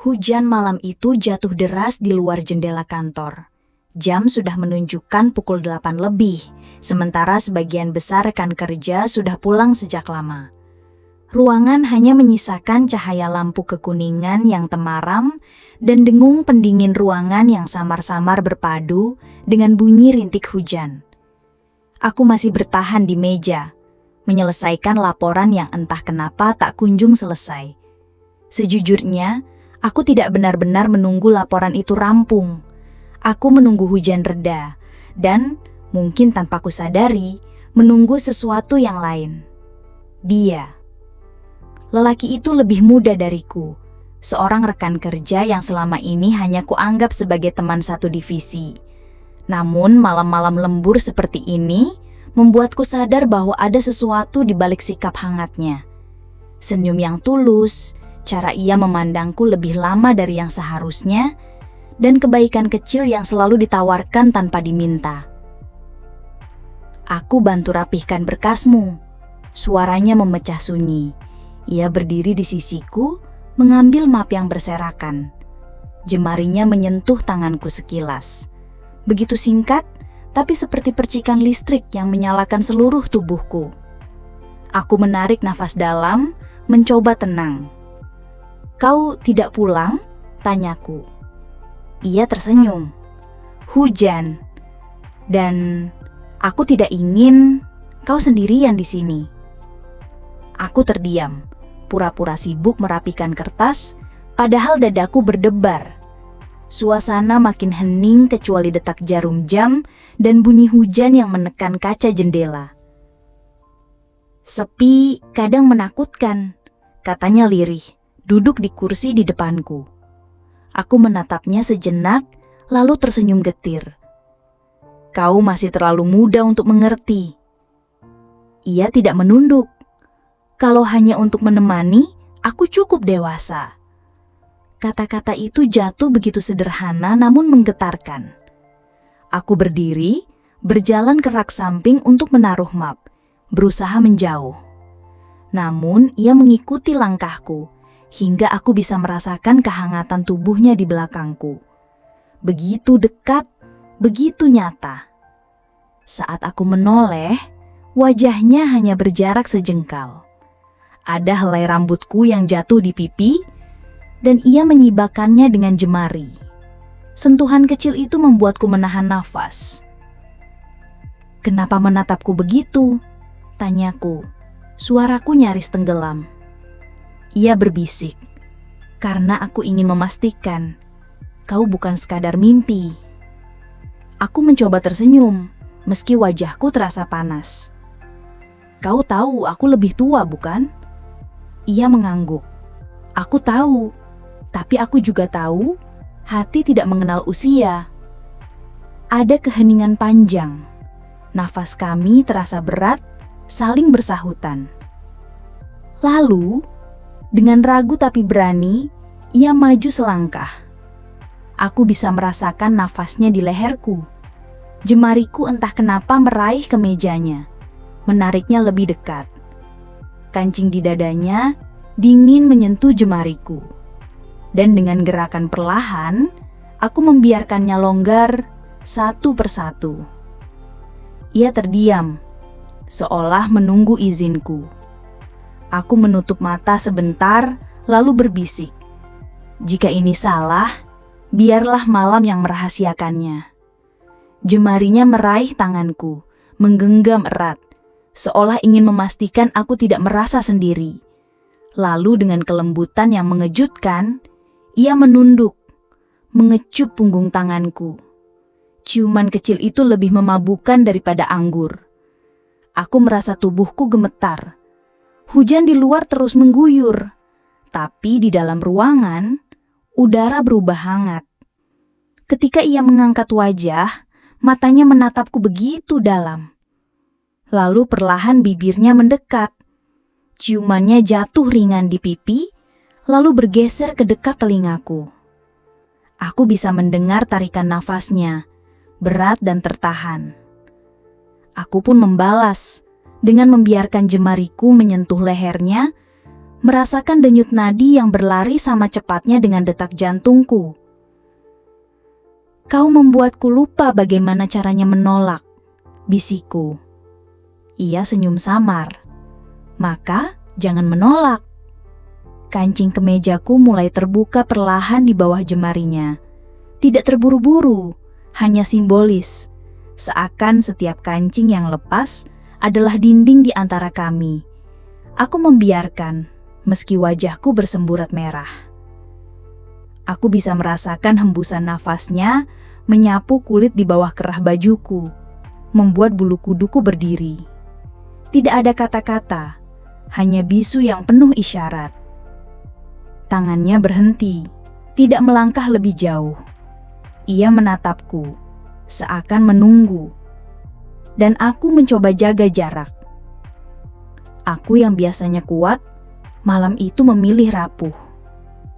Hujan malam itu jatuh deras di luar jendela kantor. Jam sudah menunjukkan pukul 8 lebih, sementara sebagian besar rekan kerja sudah pulang sejak lama. Ruangan hanya menyisakan cahaya lampu kekuningan yang temaram dan dengung pendingin ruangan yang samar-samar berpadu dengan bunyi rintik hujan. Aku masih bertahan di meja, menyelesaikan laporan yang entah kenapa tak kunjung selesai. Sejujurnya, aku tidak benar-benar menunggu laporan itu rampung. Aku menunggu hujan reda, dan mungkin tanpa kusadari, menunggu sesuatu yang lain. Dia. Lelaki itu lebih muda dariku, seorang rekan kerja yang selama ini hanya kuanggap sebagai teman satu divisi. Namun malam-malam lembur seperti ini membuatku sadar bahwa ada sesuatu di balik sikap hangatnya. Senyum yang tulus, cara ia memandangku lebih lama dari yang seharusnya, dan kebaikan kecil yang selalu ditawarkan tanpa diminta. Aku bantu rapihkan berkasmu. Suaranya memecah sunyi. Ia berdiri di sisiku, mengambil map yang berserakan. Jemarinya menyentuh tanganku sekilas. Begitu singkat, tapi seperti percikan listrik yang menyalakan seluruh tubuhku. Aku menarik nafas dalam, mencoba tenang. "Kau tidak pulang?" tanyaku. Ia tersenyum. "Hujan. Dan aku tidak ingin kau sendirian di sini." Aku terdiam, pura-pura sibuk merapikan kertas, padahal dadaku berdebar. Suasana makin hening kecuali detak jarum jam dan bunyi hujan yang menekan kaca jendela. "Sepi kadang menakutkan," katanya lirih, duduk di kursi di depanku. Aku menatapnya sejenak, lalu tersenyum getir. "Kau masih terlalu muda untuk mengerti." Ia tidak menunduk. "Kalau hanya untuk menemani, aku cukup dewasa." Kata-kata itu jatuh begitu sederhana namun menggetarkan. Aku berdiri, berjalan ke rak samping untuk menaruh map, berusaha menjauh. Namun ia mengikuti langkahku, hingga aku bisa merasakan kehangatan tubuhnya di belakangku. Begitu dekat, begitu nyata. Saat aku menoleh, wajahnya hanya berjarak sejengkal. Ada helai rambutku yang jatuh di pipi, dan ia menyibakannya dengan jemari. Sentuhan kecil itu membuatku menahan nafas. "Kenapa menatapku begitu?" tanyaku. Suaraku nyaris tenggelam. Ia berbisik, "Karena aku ingin memastikan kau bukan sekadar mimpi." Aku mencoba tersenyum, meski wajahku terasa panas. "Kau tahu aku lebih tua, bukan?" Ia mengangguk. "Aku tahu, tapi aku juga tahu hati tidak mengenal usia." Ada keheningan panjang. Nafas kami terasa berat, saling bersahutan. Lalu, dengan ragu tapi berani, ia maju selangkah. Aku bisa merasakan nafasnya di leherku. Jemariku entah kenapa meraih kemejanya, menariknya lebih dekat. Kancing di dadanya dingin menyentuh jemariku. Dan dengan gerakan perlahan, aku membiarkannya longgar satu persatu. Ia terdiam, seolah menunggu izinku. Aku menutup mata sebentar, lalu berbisik, "Jika ini salah, biarlah malam yang merahasiakannya." Jemarinya meraih tanganku, menggenggam erat, seolah ingin memastikan aku tidak merasa sendiri. Lalu dengan kelembutan yang mengejutkan, ia menunduk, mengecup punggung tanganku. Ciuman kecil itu lebih memabukkan daripada anggur. Aku merasa tubuhku gemetar. Hujan di luar terus mengguyur, tapi di dalam ruangan, udara berubah hangat. Ketika ia mengangkat wajah, matanya menatapku begitu dalam. Lalu perlahan bibirnya mendekat. Ciumannya jatuh ringan di pipi, lalu bergeser ke dekat telingaku. Aku bisa mendengar tarikan nafasnya, berat dan tertahan. Aku pun membalas, dengan membiarkan jemariku menyentuh lehernya, merasakan denyut nadi yang berlari sama cepatnya dengan detak jantungku. Kau membuatku lupa bagaimana caranya menolak, bisikku. Ia senyum samar. Maka jangan menolak. Kancing kemejaku mulai terbuka perlahan di bawah jemarinya. Tidak terburu-buru, hanya simbolis. Seakan setiap kancing yang lepas adalah dinding di antara kami. Aku membiarkan, meski wajahku bersemburat merah. Aku bisa merasakan hembusan nafasnya menyapu kulit di bawah kerah bajuku, membuat bulu kuduku berdiri. Tidak ada kata-kata, hanya bisu yang penuh isyarat. Tangannya berhenti, tidak melangkah lebih jauh. Ia menatapku, seakan menunggu. Dan aku mencoba jaga jarak. Aku yang biasanya kuat, malam itu memilih rapuh.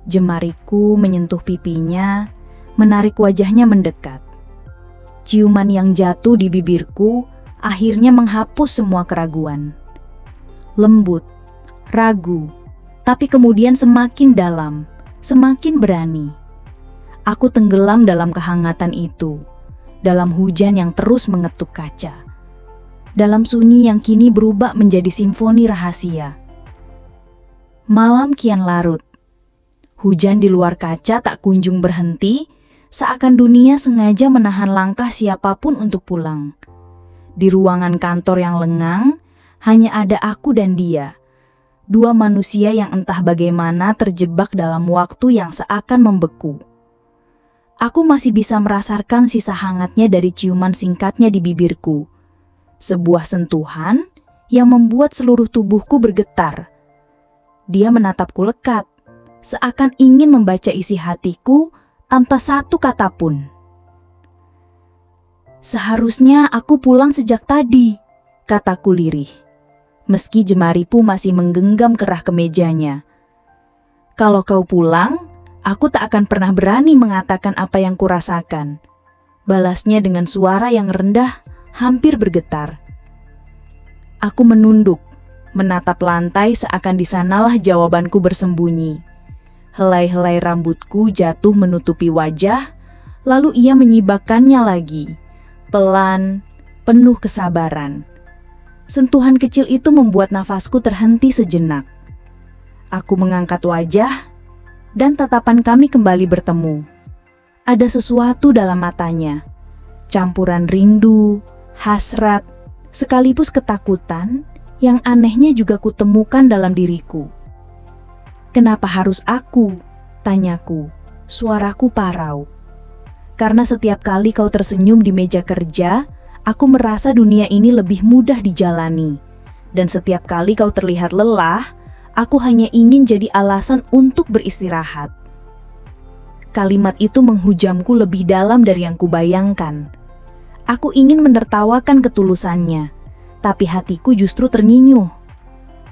Jemariku menyentuh pipinya, menarik wajahnya mendekat. Ciuman yang jatuh di bibirku akhirnya menghapus semua keraguan. Lembut, ragu, tapi kemudian semakin dalam, semakin berani. Aku tenggelam dalam kehangatan itu, dalam hujan yang terus mengetuk kaca, dalam sunyi yang kini berubah menjadi simfoni rahasia. Malam kian larut. Hujan di luar kaca tak kunjung berhenti, seakan dunia sengaja menahan langkah siapapun untuk pulang. Di ruangan kantor yang lengang, hanya ada aku dan dia. Dua manusia yang entah bagaimana terjebak dalam waktu yang seakan membeku. Aku masih bisa merasakan sisa hangatnya dari ciuman singkatnya di bibirku. Sebuah sentuhan yang membuat seluruh tubuhku bergetar. Dia menatapku lekat, seakan ingin membaca isi hatiku tanpa satu kata pun. Seharusnya aku pulang sejak tadi, kataku lirih. Meski jemariku masih menggenggam kerah kemejanya. Kalau kau pulang, aku tak akan pernah berani mengatakan apa yang kurasakan. Balasnya dengan suara yang rendah, hampir bergetar. Aku menunduk, menatap lantai seakan di sanalah jawabanku bersembunyi. Helai-helai rambutku jatuh menutupi wajah, lalu ia menyibakkannya lagi. Pelan, penuh kesabaran. Sentuhan kecil itu membuat nafasku terhenti sejenak. Aku mengangkat wajah, dan tatapan kami kembali bertemu. Ada sesuatu dalam matanya, campuran rindu, hasrat, sekaligus ketakutan yang anehnya juga kutemukan dalam diriku. Kenapa harus aku? Tanyaku, suaraku parau. Karena setiap kali kau tersenyum di meja kerja, aku merasa dunia ini lebih mudah dijalani. Dan setiap kali kau terlihat lelah, aku hanya ingin jadi alasan untuk beristirahat. Kalimat itu menghujamku lebih dalam dari yang kubayangkan. Aku ingin menertawakan ketulusannya, tapi hatiku justru ternginyuh.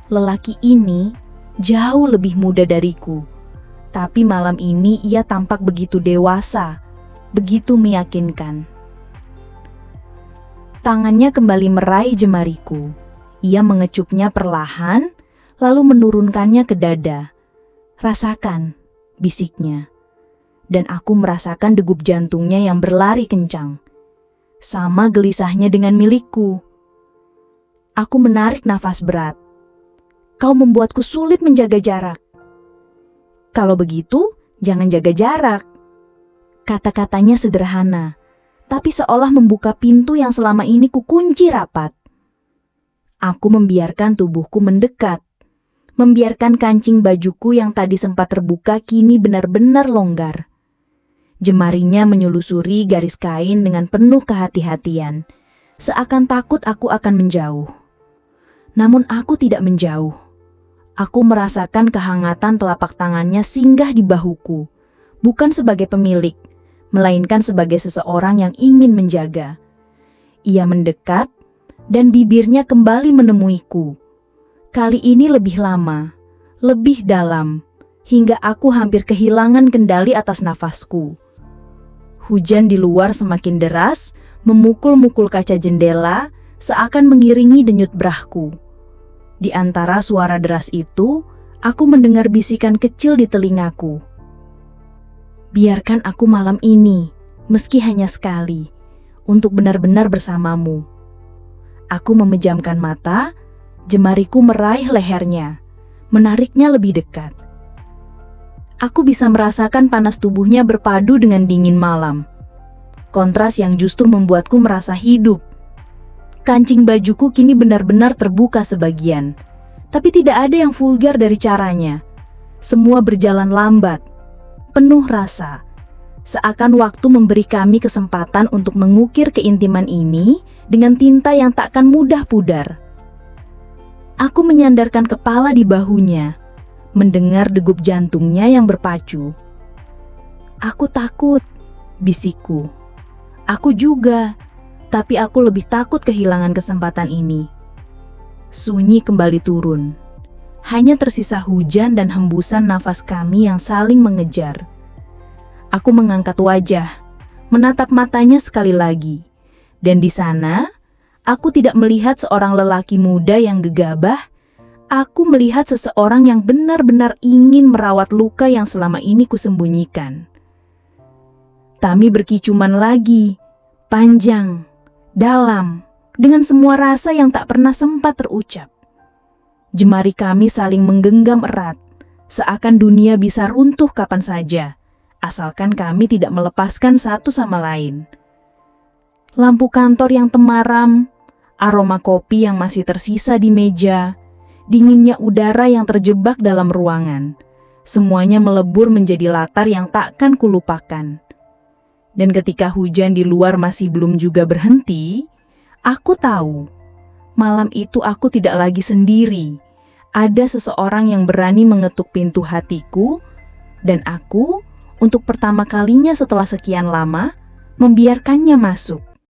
Lelaki ini jauh lebih muda dariku, tapi malam ini ia tampak begitu dewasa, begitu meyakinkan. Tangannya kembali meraih jemariku. Ia mengecupnya perlahan, lalu menurunkannya ke dada. Rasakan, bisiknya. Dan aku merasakan degup jantungnya yang berlari kencang. Sama gelisahnya dengan milikku. Aku menarik nafas berat. Kau membuatku sulit menjaga jarak. Kalau begitu, jangan jaga jarak. Kata-katanya sederhana, tapi seolah membuka pintu yang selama ini kukunci rapat. Aku membiarkan tubuhku mendekat, membiarkan kancing bajuku yang tadi sempat terbuka kini benar-benar longgar. Jemarinya menyelusuri garis kain dengan penuh kehati-hatian, seakan takut aku akan menjauh. Namun aku tidak menjauh. Aku merasakan kehangatan telapak tangannya singgah di bahuku, bukan sebagai pemilik, melainkan sebagai seseorang yang ingin menjaga. Ia mendekat, dan bibirnya kembali menemuiku. Kali ini lebih lama, lebih dalam, hingga aku hampir kehilangan kendali atas nafasku. Hujan di luar semakin deras, memukul-mukul kaca jendela, seakan mengiringi denyut berahku. Di antara suara deras itu, Aku mendengar bisikan kecil di telingaku. Biarkan aku malam ini, meski hanya sekali, untuk benar-benar bersamamu. Aku memejamkan mata, jemariku meraih lehernya, menariknya lebih dekat. Aku bisa merasakan panas tubuhnya berpadu dengan dingin malam. Kontras yang justru membuatku merasa hidup. Kancing bajuku kini benar-benar terbuka sebagian, tapi tidak ada yang vulgar dari caranya. Semua berjalan lambat, penuh rasa. Seakan waktu memberi kami kesempatan untuk mengukir keintiman ini dengan tinta yang takkan mudah pudar. Aku menyandarkan kepala di bahunya, mendengar degup jantungnya yang berpacu. Aku takut, bisikku. Aku juga, tapi aku lebih takut kehilangan kesempatan ini. Sunyi kembali turun. Hanya tersisa hujan dan hembusan nafas kami yang saling mengejar. Aku mengangkat wajah, menatap matanya sekali lagi. Dan di sana, aku tidak melihat seorang lelaki muda yang gegabah. Aku melihat seseorang yang benar-benar ingin merawat luka yang selama ini kusembunyikan. Tami berkicuman lagi, panjang, dalam, dengan semua rasa yang tak pernah sempat terucap. Jemari kami saling menggenggam erat, seakan dunia bisa runtuh kapan saja, asalkan kami tidak melepaskan satu sama lain. Lampu kantor yang temaram, aroma kopi yang masih tersisa di meja, dinginnya udara yang terjebak dalam ruangan, semuanya melebur menjadi latar yang takkan kulupakan. Dan ketika hujan di luar masih belum juga berhenti, aku tahu, malam itu aku tidak lagi sendiri. Ada seseorang yang berani mengetuk pintu hatiku, dan aku, untuk pertama kalinya setelah sekian lama, membiarkannya masuk.